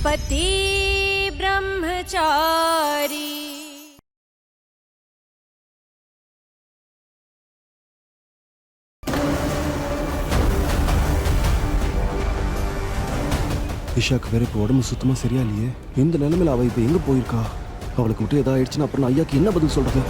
पति ब्रह्मचारी। இஷாக்கு வேற இப்போ உடம்பு சுத்தமா சரியா இல்லையே. இந்த நிலைமையில அவ இப்ப எங்க போயிருக்கா? அவளுக்கு மட்டும் ஏதாவது ஆயிடுச்சுன்னா அப்புறம் ஐயாக்கு என்ன பதில் சொல்றது?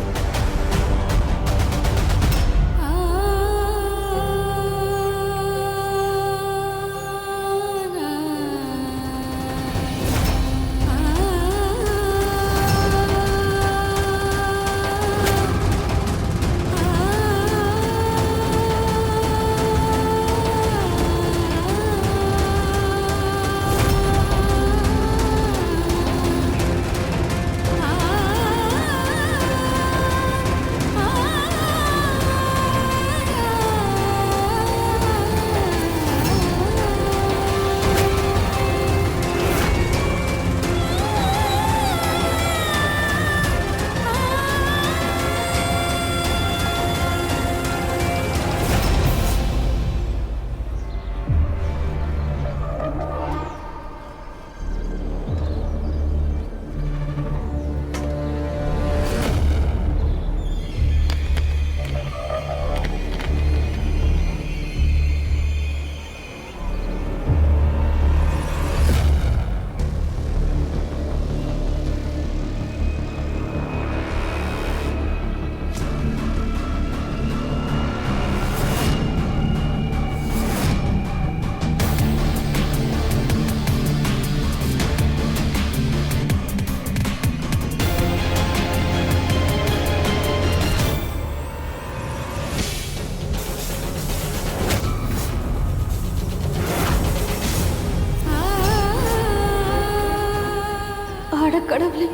கடவுளே,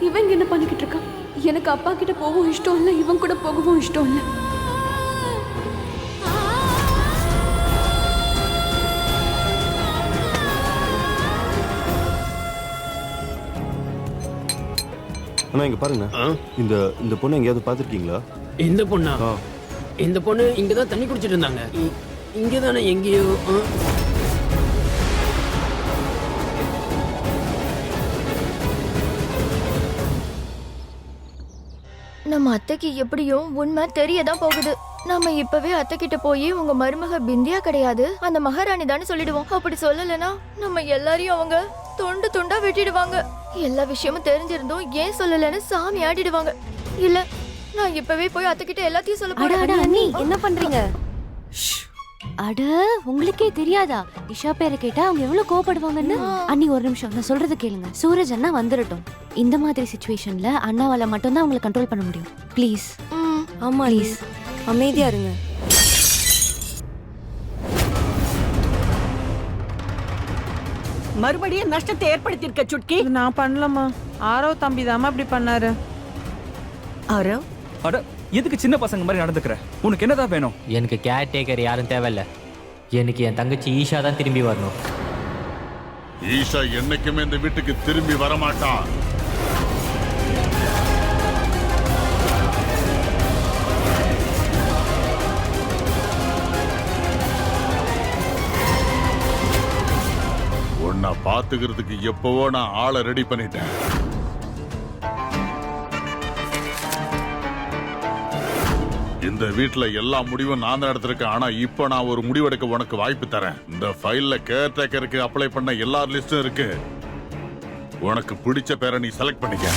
இவன் என்ன பண்ணிக்கிட்டு இருக்கான்? எனக்கு அப்பா கிட்ட போகவும் இஷ்டம் இல்லை, இவன் கூட போகவும் இஷ்டம் இல்லை. அண்ணா இங்க பாருங்க, இந்த பொண்ணு எங்கேயாவது பாத்துருக்கீங்களா? இந்த பொண்ணா? இந்த பொண்ணு இங்கதான் தண்ணி குடிச்சிட்டு இருந்தாங்க. இங்கதானே எங்கேயோ. நம்ம அத்தைக்கு எப்படியும் உண்மை தெரியதான் போகுது. நாம இப்பவே அத்தை கிட்ட போய் உங்க மருமக பிந்தியா கிடையாது, அந்த மகாராணி தானே சொல்லிடுவோம். அப்படி சொல்லலைன்னா நம்ம எல்லாரையும் அவங்க துண்டு துண்டா வெட்டிடுவாங்க. எல்லா விஷயமும் தெரிஞ்சிருந்தோம் ஏன் சொல்லலன்னு சாமி ஆடிடுவாங்க. இல்ல, நான் இப்பவே போய் அத்தை கிட்ட எல்லாத்தையும் சொல்ல போறேன். அண்ணி என்ன பண்றீங்க? அட, உங்களுக்கே தெரியாதா? இஷா பேரை கேட்டா அவங்க எவ்வளவு கோபப்படுவாங்கன்னு. அண்ணி ஒரு நிமிஷம், நான் சொல்றது கேளுங்க. சூரஜ் அண்ணா வந்துடட்டும். இந்த மாதிரி சிச்சுவேஷன்ல அண்ணாவால மட்டும் தான் அவங்களை கண்ட்ரோல் பண்ண முடியும். ப்ளீஸ். ஆமா ப்ளீஸ், அமைதியா இருங்க. மறுபடியும் நஷ்டத்தை ஏற்படுத்தியிருக்க சுட்கி. நான் பண்ணலமா, ஆரவ் தம்பி தாமா இப்படி பண்ணாரு. ஆரவ், அட எதுக்கு சின்ன பசங்க மாதிரி நடந்துக்கிற? உனக்கு என்னதான் வேணும்? எனக்கு கேர் டேக்கர் யாரும் தேவையில்ல. எனக்கு என் தங்கச்சி ஈஷா தான் திரும்பி வரணும். ஈஷா என்னைக்குமே இந்த வீட்டுக்கு திரும்பி வரமாட்டா. உன்னை பாத்துக்கிறதுக்கு எப்பவோ நான் ஆளை ரெடி பண்ணிட்டேன். இந்த வீட்டுல எல்லா முடிவும் நான் தான் எடுத்திருக்கேன். ஆனா இப்ப நான் ஒரு முடிவெடுக்க உனக்கு வாய்ப்பு தரேன். இந்த ஃபைல்ல கேர் டேக்கருக்கு அப்ளை பண்ண எல்லா லிஸ்டும் இருக்கு. உனக்கு பிடிச்ச பேரை நீ செலக்ட் பண்ணிக்க.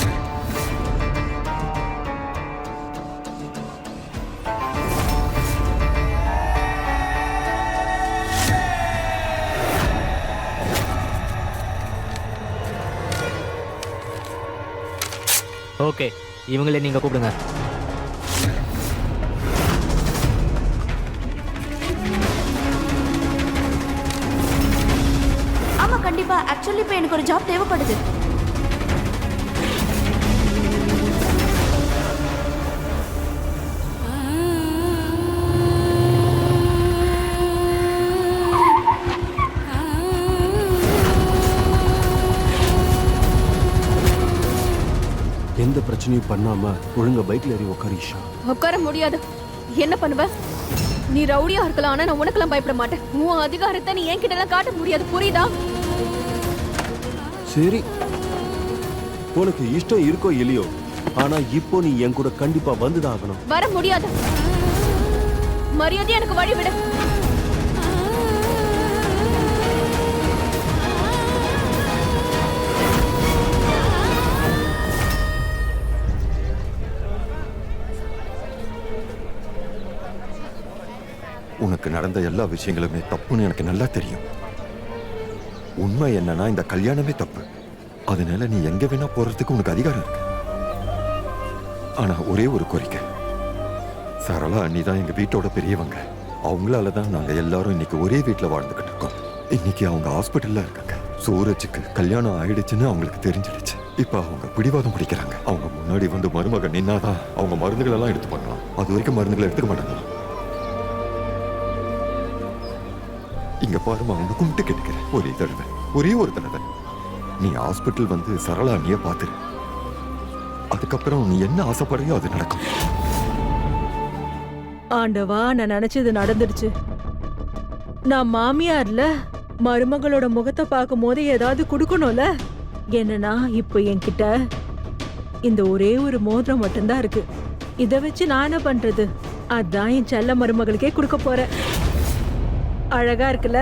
ஓகே, இவங்களே நீங்க கூப்பிடுங்க. கண்டிப்பா. ஆக்சுவலி இப்ப எனக்கு ஒரு ஜாப் தேவைப்படுது. எந்த பிரச்சனையும் பண்ணாம ஒழுங்கா பைக்ல ஏறி உட்காரு ஈஷா. உட்கார முடியாது. என்ன பண்ணுவ? நீ ரவுடியா இருக்கலாம், ஆனா நான் உனக்கெல்லாம் பயப்பட மாட்டேன். உன் அதிகாரத்தை நீ என்கிட்ட எல்லாம் காட்ட முடியாது, புரியுதா? சரி, உனக்கு இஷ்டம் இருக்கோ இல்லையோ, ஆனா இப்போ நீ என் கூட கண்டிப்பா வந்துதான் ஆகணும். வர முடியாது. மரியாதை எனக்கு வழி விடு. உனக்கு நடந்த எல்லா விஷயங்களுமே தப்புன்னு எனக்கு நல்லா தெரியும். உண்மை என்னன்னா இந்த கல்யாணமே தப்பு. அதனால நீ எங்க வேணா போறதுக்கு உனக்கு அதிகாரம் இருக்கு. ஆனா ஒரே ஒரு கோரிக்கை, சரளா அண்ணி தான் எங்க வீட்டோட பெரியவங்க. அவங்களால தான் நாங்க எல்லாரும் இன்னைக்கு ஒரே வீட்டுல வாழ்ந்துகிட்டு இருக்கோம். இன்னைக்கு அவங்க ஹாஸ்பிட்டல்ல இருக்காங்க. சூரஜுக்கு கல்யாணம் ஆயிடுச்சுன்னு அவங்களுக்கு தெரிஞ்சிடுச்சு. இப்ப அவங்க பிடிவாதம் பிடிக்கிறாங்க. அவங்க முன்னாடி வந்து மருமக நின்னாதான் அவங்க மருந்துகள் எல்லாம் எடுத்து பண்ணலாம். அது வரைக்கும் மருந்துகளை எடுத்துக்க மாட்டாங்க. இங்க பாருமா, அவங்க கும்பிட்டு கேட்டுக்கிறேன், ஒரே தடவை, ஒரே ஒரு தடவை நீ ஹாஸ்பிட்டல் வந்து சரளா அண்ணிய பாத்துரு. அதுக்கப்புறம் நீ என்ன ஆசைப்படுறியோ அது நடக்கும். ஆண்டவா, நான் நினைச்சது நடந்துடுச்சு. நான் மாமியார்ல மருமகளோட முகத்தை பார்க்கும் போது ஏதாவது கொடுக்கணும்ல. என்னன்னா இப்ப என்கிட்ட இந்த ஒரே ஒரு மோதிரம் மட்டும்தான் இருக்கு. இதை வச்சு நான் என்ன பண்றது? அதான் என் செல்ல மருமகளுக்கே கொடுக்க போறேன். அழகா இருக்குல்ல?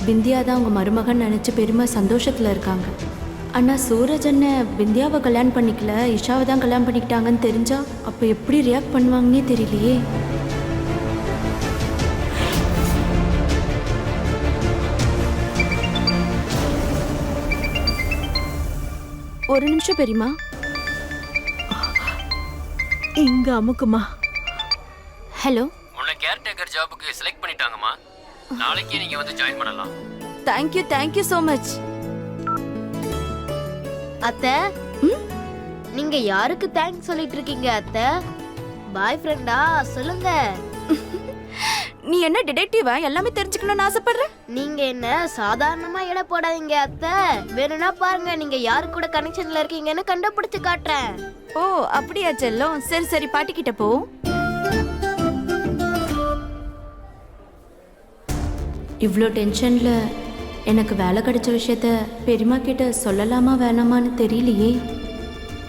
பிந்தியா தான் உங்க மருமகன் நினைச்சு பெருமை சந்தோஷத்துல இருக்காங்க. ஆனா சூரஜ் அண்ணன் பிந்தியாவை கல்யாணம் பண்ணிக்கல, இஷாவை தான் கல்யாணம் பண்ணிக்கிட்டாங்கன்னு தெரிஞ்சா அப்ப எப்படி ரியாக்ட் பண்ணுவாங்கன்னே தெரியலையே. ஒரு நிமிஷம் பெரியமா. இங்க அமுக்குமா. ஹலோ, உன்னை கேர்டேக்கர் ஜாபுக்கு செலக்ட் பண்ணிட்டாங்கம்மா. நாளைக்கே நீங்க வந்து ஜாயின் பண்ணலாம். Thank you so much. அத்தை, நீங்க யாருக்கு தேங்க்ஸ் சொல்லிட்டு இருக்கீங்க அத்தை? பாய் ஃப்ரெண்டா? சொல்லுங்க. நீ என்ன டிடெக்டிவா? எல்லாமே தெரிஞ்சுக்கணும்னு ஆசைப்படுற? நீங்க என்ன சாதாரணமா எடை போடாதீங்க அத்தை. வேணும்னா பாருங்க, நீங்க யாரு கூட கனெக்ஷன்ல இருக்கீங்கன்னு கண்டுபிடிச்சு காட்டுறேன். ஓ அப்படியா செல்லம்? சரி சரி, பாட்டி கிட்ட போ. இவ்வளோ டென்ஷன்ல எனக்கு வேலை கிடைச்ச விஷயத்த பெரியம்மா கிட்ட சொல்லலாமா வேணாமான்னு தெரியலையே.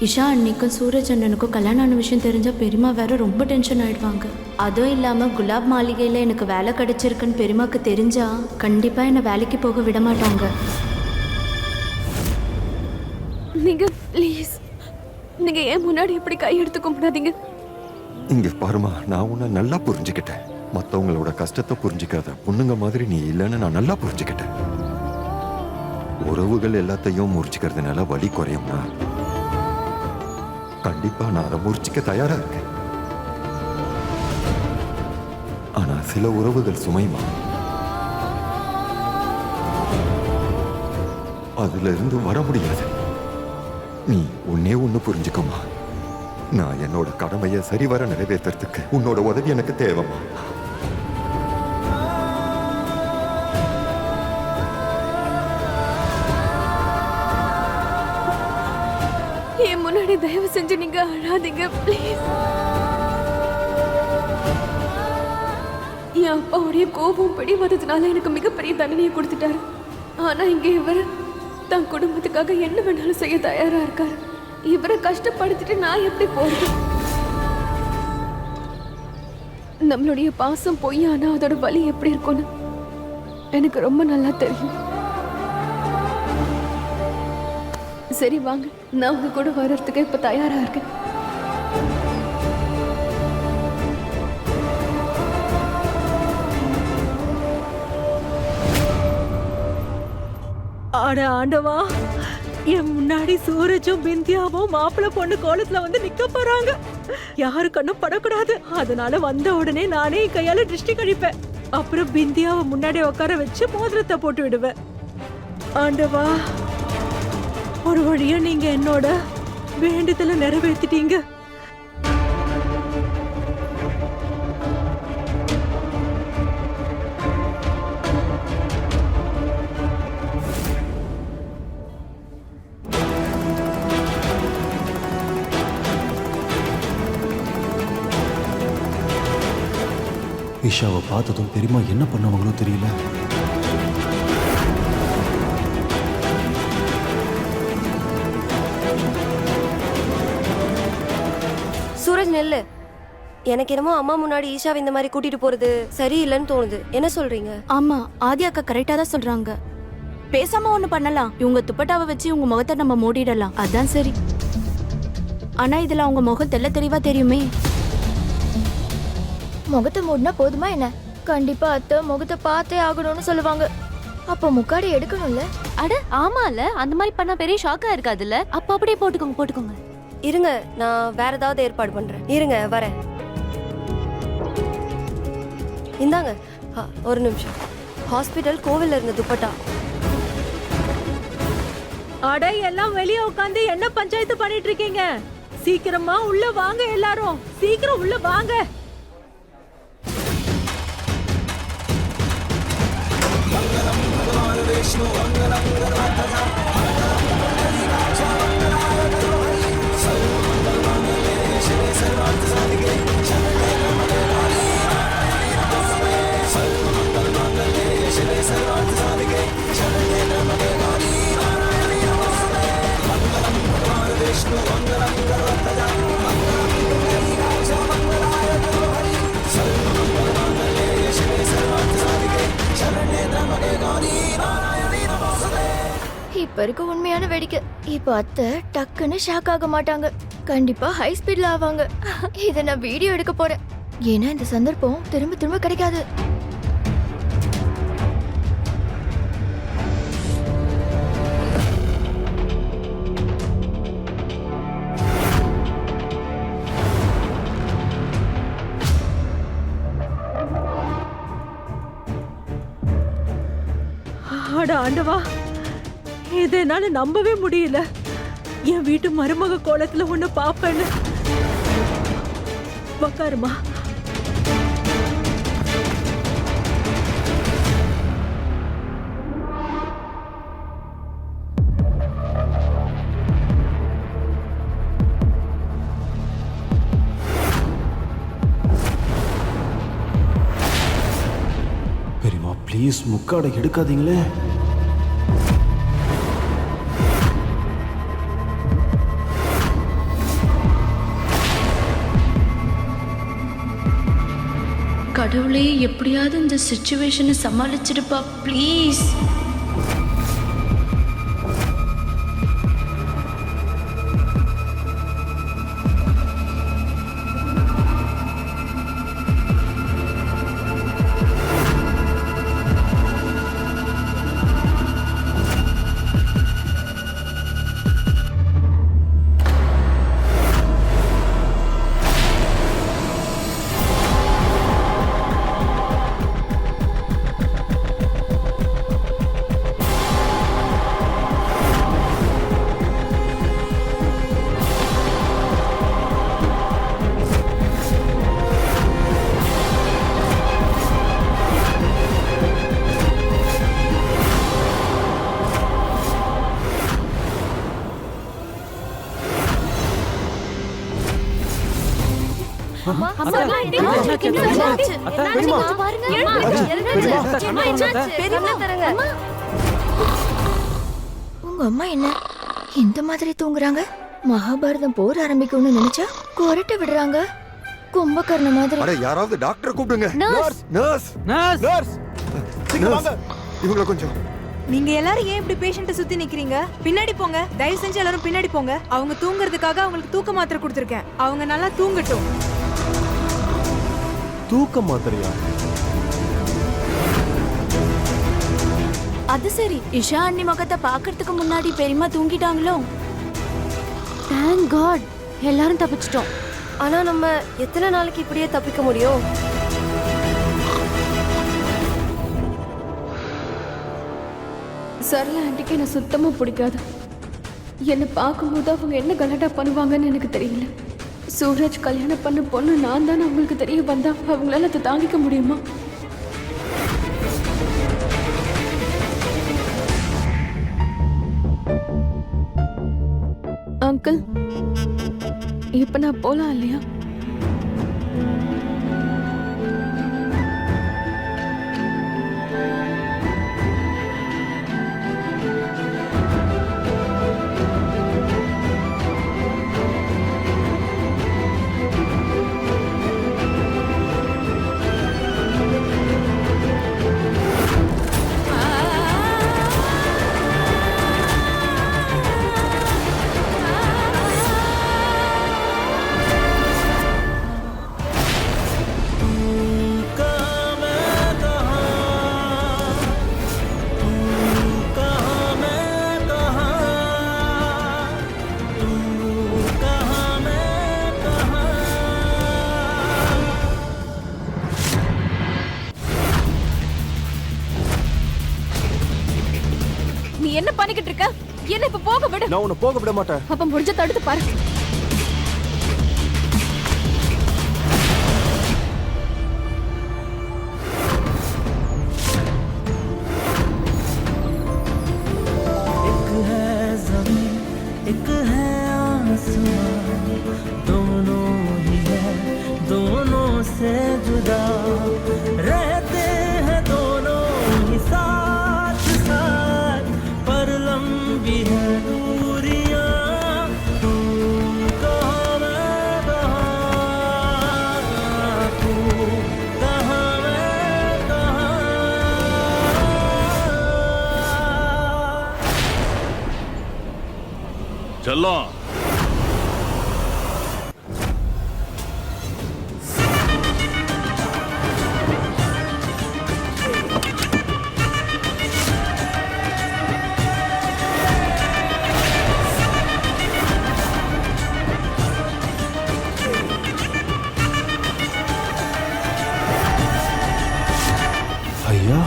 இஷா அன்னைக்கும் சூரஜ் அண்ணனுக்கும் கல்யாணம் ஆன விஷயம் தெரிஞ்சா பெரியம்மா வேற ரொம்ப டென்ஷன் ஆயிடுவாங்க. அதுவும் இல்லாம குலாப் மாளிகையில எனக்கு வேலை கிடைச்சிருக்குன்னு பெரியம்மாக்கு தெரிஞ்சா கண்டிப்பா என்னை வேலைக்கு போக விட மாட்டாங்க. நீங்க ப்ளீஸ், நீங்க ஏன் முன்னாடி இப்படி கை எடுத்து கும்பிடாதீங்க. இங்க பாருமா, நான் உன்னை நல்லா புரிஞ்சுக்கிட்டேன். மத்தவங்களோட கஷ்டத்தை புரிஞ்சுக்காத பொண்ணுங்க மாதிரி நீ இல்லைன்னு நான் நல்லா புரிஞ்சுக்கிட்டேன். உறவுகள் எல்லாத்தையும் முறிச்சுக்கிறதுனால வலி குறையும்னா கண்டிப்பா நான் அதை முறிச்சுக்க தயாரா இருக்கேன். ஆனா சில உறவுகள் சுமைமா, அதுல இருந்து வர முடியாது. நீ ஒன்னே ஒண்ணு புரிஞ்சுக்கமா, நான் என்னோட கடமையை சரிவர நிறைவேற்றுறதுக்கு உன்னோட உதவி எனக்கு தேவைமா. என் முன்னாடி தயவு செஞ்சு நீங்க அழாதீங்க ப்ளீஸ். என் அப்பாவுடைய கோபம் பிடிவாதத்தினால எனக்கு மிகப்பெரிய தண்டனையை கொடுத்துட்டாரு. ஆனா இங்க இவர் தன் குடும்பத்துக்காக என்ன வேணாலும் செய்ய தயாரா இருக்காரு. இவரை கஷ்டப்படுத்திட்டு நான் எப்படி போறது? நம்மளுடைய பாசம் பொய்யானா அதோட வலி எப்படி இருக்கும்னு எனக்கு ரொம்ப நல்லா தெரியும். சரி வாங்க, நான் உங்க கூட வர்றதுக்கு இப்ப தயாரா இருக்கேன். ஆட ஆண்டவா, என் முன்னாடி சூரஜும் பிந்தியாவும் மாப்பிள்ளை பொண்ணு கோலத்துல வந்து நிக்க போறாங்க. யாரு கண்ணும் படக்கூடாது. அதனால வந்த உடனே நானே கையால திருஷ்டி கழிப்பேன். அப்புறம் பிந்தியாவை முன்னாடி உட்கார வச்சு மோதிரத்தை போட்டு விடுவேன். ஆண்டவா, ஒரு வழியா நீங்க என்னோட வேண்டுதலை நிறைவேற்றிட்டீங்க. ஈஷாவை பார்த்ததும் பெரியம்மா என்ன பண்ணுவாங்களோ தெரியல. சூரஜ் நெல்லு. எனக்கு என்னமோ அம்மா முன்னாடி ஈஷாவை இந்த மாதிரி கூட்டிட்டு போறது சரியில்லைன்னு தோணுது. என்ன சொல்றீங்க? ஆமா, ஆதி அக்கா கரெக்டா தான் சொல்றாங்க. பேசாம ஒண்ணு பண்ணலாம். இவங்க துப்பட்டாவை வச்சு உங்க முகத்தை நம்ம மூடிடலாம். அதான் சரி. ஆனா இதுல அவங்க முகம் தெளிவா தெரியுமே. முகத்தை மூடினா போதுமா என்ன? கண்டிப்பா அத்தை முகத்தை பார்த்தே ஆகணும்னு சொல்லுவாங்க. அப்ப முக்காடி எடுக்கணும்ல. அட ஆமால, அந்த மாதிரி பண்ணா பெரிய ஷாக்கா இருக்காதுல்ல. அப்ப அப்படியே போட்டுக்கோங்க. இருங்க, நான் வேற ஏதாவது ஏற்பாடு பண்றேன். இருங்க வரேன். இந்தாங்க. ஒரு நிமிஷம். ஹாஸ்பிட்டல் கோவில்ல இருந்த துப்பட்டா. அட எல்லாம் வெளியே உட்காந்து என்ன பஞ்சாயத்து பண்ணிட்டு இருக்கீங்க? சீக்கிரமா உள்ள வாங்க எல்லாரும். சீக்கிரம் உள்ள வாங்க. இப்ப இருக்க உண்மையான வேடிக்கை. இப்ப அத்தை டக்குன்னு ஷாக் ஆக மாட்டாங்க. கண்டிப்பா ஹை ஸ்பீட்ல ஆவாங்க. இத நான் வீடியோ எடுக்க போறேன். ஏன்னா இந்த சந்தர்ப்பம் திரும்ப திரும்ப கிடைக்காது. அட ஆண்டவா, இதை என்னால நம்பவே முடியல. என் வீட்டு மருமக கோலத்துல ஒண்ணு பாப்பேன்னு. உக்காருமா. பெரியம்மா ப்ளீஸ் முக்காடை எடுக்காதீங்களே. கடவுளே, எப்படியாவது இந்த சிச்சுவேஷனை சமாளிச்சிடுப்பா ப்ளீஸ். உங்க அம்மா என்ன இந்த மாதிரி தூங்குறாங்க? மகாபாரதம் போர் ஆரம்பிக்கும்னு நினைச்சா கொரட்டை விடுறாங்க. கும்பகர்ண மாதிரி. அட யாராவது டாக்டர் கூப்பிடுங்க. நர்ஸ் நர்ஸ் நர்ஸ் நர்ஸ் சீக்கிரம் வாங்க. இவங்கள கொஞ்சம். நீங்க எல்லாரும் ஏன் இப்படி பேஷண்ட்டை சுத்தி நிக்கிறீங்க? பின்னாடி போங்க. தயவு செஞ்சு எல்லாரும் பின்னாடி போங்க. அவங்க தூங்குறதுக்காக அவங்களுக்கு தூக்க மாத்திரை கொடுத்துருக்கேன். அவங்க நல்லா தூங்கட்டும். தூக்க மாத்திரையா? அது சரி, இஷா அண்ணி முகத்தை பாக்குறதுக்கு முன்னாடி பெரியம்மா தூங்கிட்டாங்களோ? தேங்க் காட், எல்லாரும் தப்பிச்சிட்டோம். ஆனா நம்ம எத்தனை நாளைக்கு இப்படியே தப்பிக்க முடியும்? சரளா ஆண்டிக்கு என்ன சுத்தமா பிடிக்காது. என்னை பார்க்கும்போது அவங்க என்ன கலாட்டா பண்ணுவாங்கன்னு எனக்கு தெரியல. சூரஜ் கல்யாணம் பண்ண பொண்ணு நான் தானே அவங்களுக்கு தெரிய வந்தா அவங்களால அதை தாங்கிக்க முடியுமா? அங்கிள், இப்ப நான் போலாம் இல்லையா? என்ன பண்ணிக்கிட்டு இருக்க? என்ன இப்ப போக விடு. நான் உன்னை போக விட மாட்டேன். அப்ப முடிஞ்ச தடுத்து பாரு. செல்லம், ஐயா,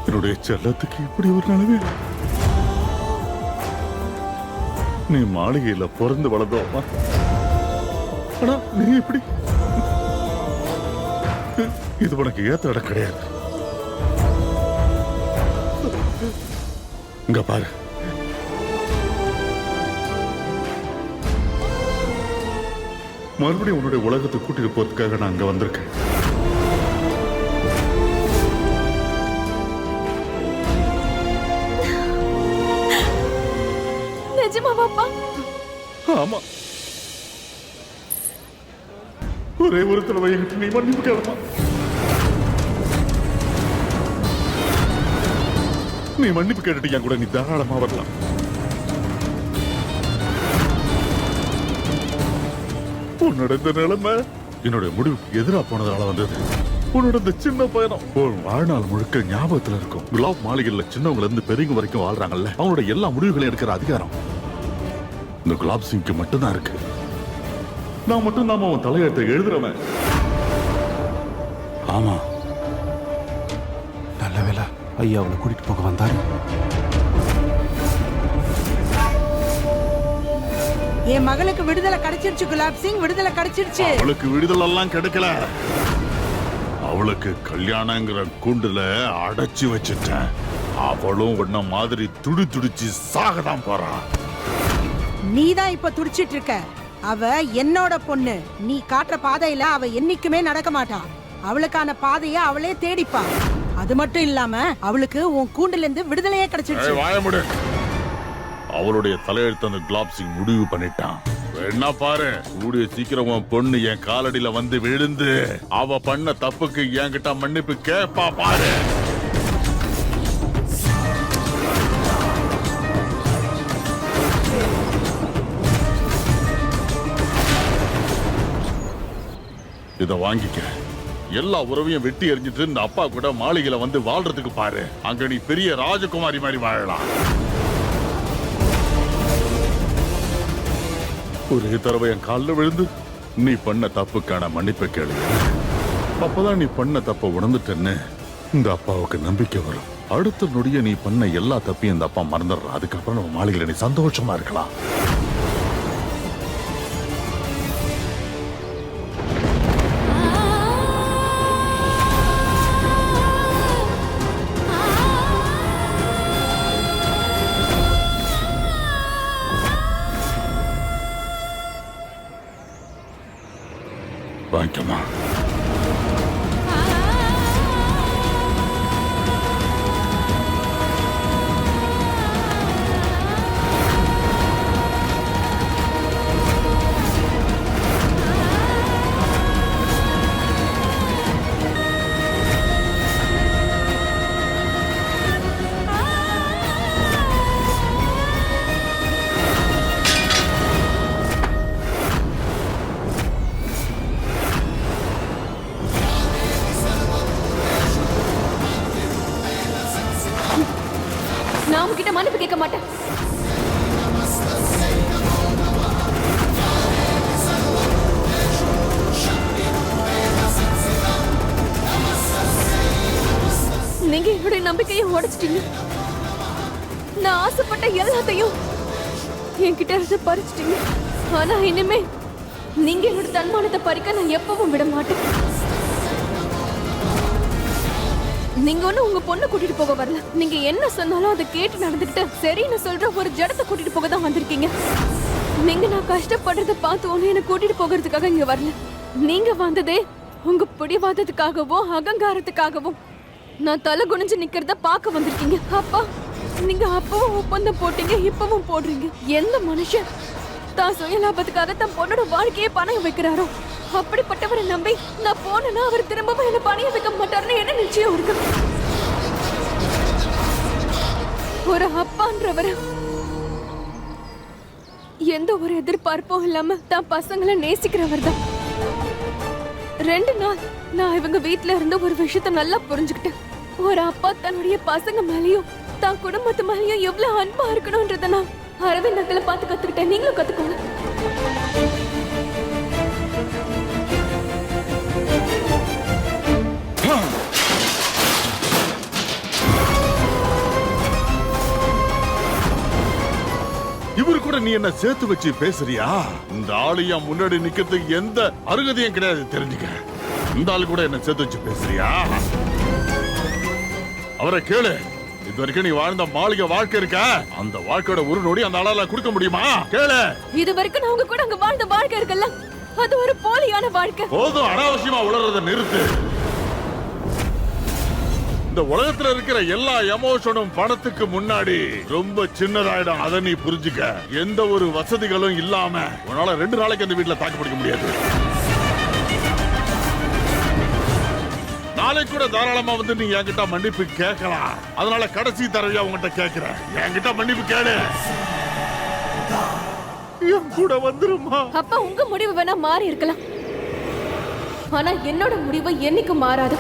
என்னுடைய செல்லத்துக்கு இப்படி ஒரு நிலைமை. நீ மாளிகையில பிறந்து வளர்ந்தோமா, ஆனா நீ இப்படி, இது உனக்கு ஏத்த இடம் கிடையாது. இங்க பாரு, மறுபடியும் உன்னுடைய உலகத்தை கூட்டிட்டு போறதுக்காக நான் அங்க வந்திருக்கேன். நிஜமாவாப்பா? ஆமா, ஒரே ஒரு தடவை என்கிட்ட நீ மன்னிப்பு கேளுமா. நீ மன்னிப்பு கேட்டுட்டு என் கூட நீ தாராளமா வரலாம். உன்னோட இந்த நிலைமை என்னுடைய முடிவுக்கு எதிராக போனதால வந்தது. உன்னோட இந்த சின்ன பயணம் உன் வாழ்நாள் முழுக்க ஞாபகத்துல இருக்கும். குலாப் மாளிகையில் சின்னவங்க இருந்து பெரியவங்க வரைக்கும் வாழ்றாங்கல்ல, அவங்களோட எல்லா முடிவுகளையும் எடுக்கிற அதிகாரம் இந்த குலாப் சிங்க்கு மட்டும்தான் இருக்கு. நான் மட்டும் நாம அவன் தலையெழுத்தை எழுதுறவன். ஆமா, நல்ல வேளை ஐயா அவளை கூட்டிட்டு போக வந்தாரு. என் மகளுக்கு விடுதலை கிடைச்சிருச்சு குலாப் சிங், விடுதலை கிடைச்சிருச்சு. அவளுக்கு விடுதலை எல்லாம் கிடைக்கல, அவளுக்கு கல்யாணங்கிற கூண்டுல அடைச்சு வச்சுட்டேன். அவளும் உன்ன மாதிரி துடி துடிச்சு சாகதான் போறான். நீதான் இப்ப துடிச்சிட்டு இருக்க. அவ என்னோட பொண்ணு. நீ காட்டுற பாதையில அவ என்னைக்குமே நடக்க மாட்டா. அவளுக்கான பாதைய அவளே தேடிப்பா. அது மட்டும் இல்லாம அவளுக்கு உன் கூண்டுல இருந்து விடுதலையே கிடைச்சிருச்சு. வாயமுடு. அவளுடைய தலையெழுத்து அந்த குலாப் சிங் முடிவு பண்ணிட்டான். என்ன பாரு, கூடிய சீக்கிரம் உன் பொண்ணு என் காலடியில வந்து விழுந்து அவ பண்ண தப்புக்கு என்கிட்ட மன்னிப்பு கேப்பா பாரு. இத வாங்கிக்க. எல்லா உறவையும் வெட்டி எறிஞ்சிட்டு இந்த அப்பா கூட மாளிகையில வந்து வாழ்றதுக்கு பாரு. அங்க நீ பெரிய ராஜகுமாரி மாதிரி வாழலாம். ஒரே தடவை என் காலில் விழுந்து நீ பண்ண தப்புக்கான மன்னிப்பை கேளு. அப்பதான் நீ பண்ண தப்ப உணர்ந்துட்டேன்னு இந்த அப்பாவுக்கு நம்பிக்கை வரும். அடுத்த நொடிய நீ பண்ண எல்லா தப்பையும் இந்த அப்பா மறந்துடுறான். அதுக்கப்புறம் நம்ம மாளிகையில நீ சந்தோஷமா இருக்கலாம். வாங்கிக்கமா. நான் உங்ககிட்ட மன்னிப்பு கேட்க மாட்டேன். நீங்க என்னுடைய நம்பிக்கையை உடைச்சிட்டீங்க. நான் ஆசைப்பட்ட எல்லாத்தையும் என்கிட்ட இருந்து பறிச்சிட்டீங்க. ஆனா இனிமே நீங்க என்னோட தன்மானத்தை பறிக்க நான் எப்பவும் விட மாட்டேன். நீங்க ஒண்ணு உங்க பொண்ணை கூட்டிட்டு போக வரல. நீங்க என்ன சொன்னாலும் அதை கேட்டு நடந்துக்கிட்டு சரின்னு சொல்ற ஒரு ஜடத்தை கூட்டிட்டு போக தான் வந்திருக்கீங்க. நீங்க நான் கஷ்டப்படுறத பார்த்து ஒண்ணு என்ன கூட்டிட்டு போகிறதுக்காக இங்க வரல. நீங்க வந்ததே உங்க பிடிவாதத்துக்காகவும் அகங்காரத்துக்காகவும் நான் தலை குனிஞ்சு நிக்கிறத பார்க்க வந்திருக்கீங்க. அப்பா நீங்க அப்பவும் ஒப்பந்தம் போட்டீங்க, இப்பவும் போடுறீங்க. எந்த மனுஷன் தான் சுயலாபத்துக்காக தன் பொண்ணோட வாழ்க்கையை பணம் வைக்கிறாரோ அப்படிப்பட்டவரை நம்பி நான் போனேன்னா அவர் திரும்பவும் என்ன பணிய வைக்க மாட்டாருன்னு என்ன நிச்சயம் இருக்கு. ஒரு அப்பான்றவர் எந்த ஒரு எதிர்பார்ப்பும் இல்லாம தான் பசங்களை நேசிக்கிறவர் தான். 2 நாள் நான் இவங்க வீட்டுல இருந்து ஒரு விஷயத்த நல்லா புரிஞ்சுக்கிட்டேன். ஒரு அப்பா தன்னுடைய பசங்க மேலயும் தான் குடும்பத்து மேலயும் எவ்வளவு அன்பா இருக்கணும்ன்றத நான் அரவிந்த் அங்கிளை பார்த்து கத்துக்கிட்டேன். நீங்களும் கத்துக்கோங்க. இவரு கூட நீ என்ன சேர்த்து வச்சு பேசுறியா? இந்த ஆளையா முன்னாடி நிக்கிறதுக்கு எந்த அருகதையும் கிடையாது, தெரிஞ்சுக்க. இந்த ஆளு கூட என்ன சேர்த்து வச்சு பேசுறியா? அவரை கேளு. இது வரைக்கும் நீ வாழ்ந்த மாளிகை வாழ்க்கை இருக்க, அந்த வாழ்க்கையோட ஒரு நொடி அந்த ஆளால கொடுக்க முடியுமா? கேளு. இது வரைக்கும் நான் உங்க கூட அங்க வாழ்ந்த வாழ்க்கை இருக்குல்ல, அது ஒரு போலியான வாழ்க்கை. போதும், அனாவசியமா உளறத நிறுத்து. இந்த உலகத்துல இருக்கிற எல்லா எமோஷனும் பணத்துக்கு முன்னாடி ரொம்ப சின்னதாயிடும். அதை நீ புரிஞ்சுக்க. எந்த ஒரு வசதிகளும் இல்லாம உன்னால 2 நாளைக்கு அந்த வீட்டுல தாக்கு பிடிக்க முடியாது. நாளைக்கு கூட தாராளமா வந்து நீ என்கிட்ட மன்னிப்பு கேட்கலாம். அதனால கடைசி தடவையா உங்ககிட்ட கேட்கிறேன், என்கிட்ட மன்னிப்பு கேளு. என் கூட வந்துருமா? அப்பா உங்க முடிவு வேணா மாறி இருக்கலாம், ஆனா என்னோட முடிவு என்னைக்கும் மாறாது.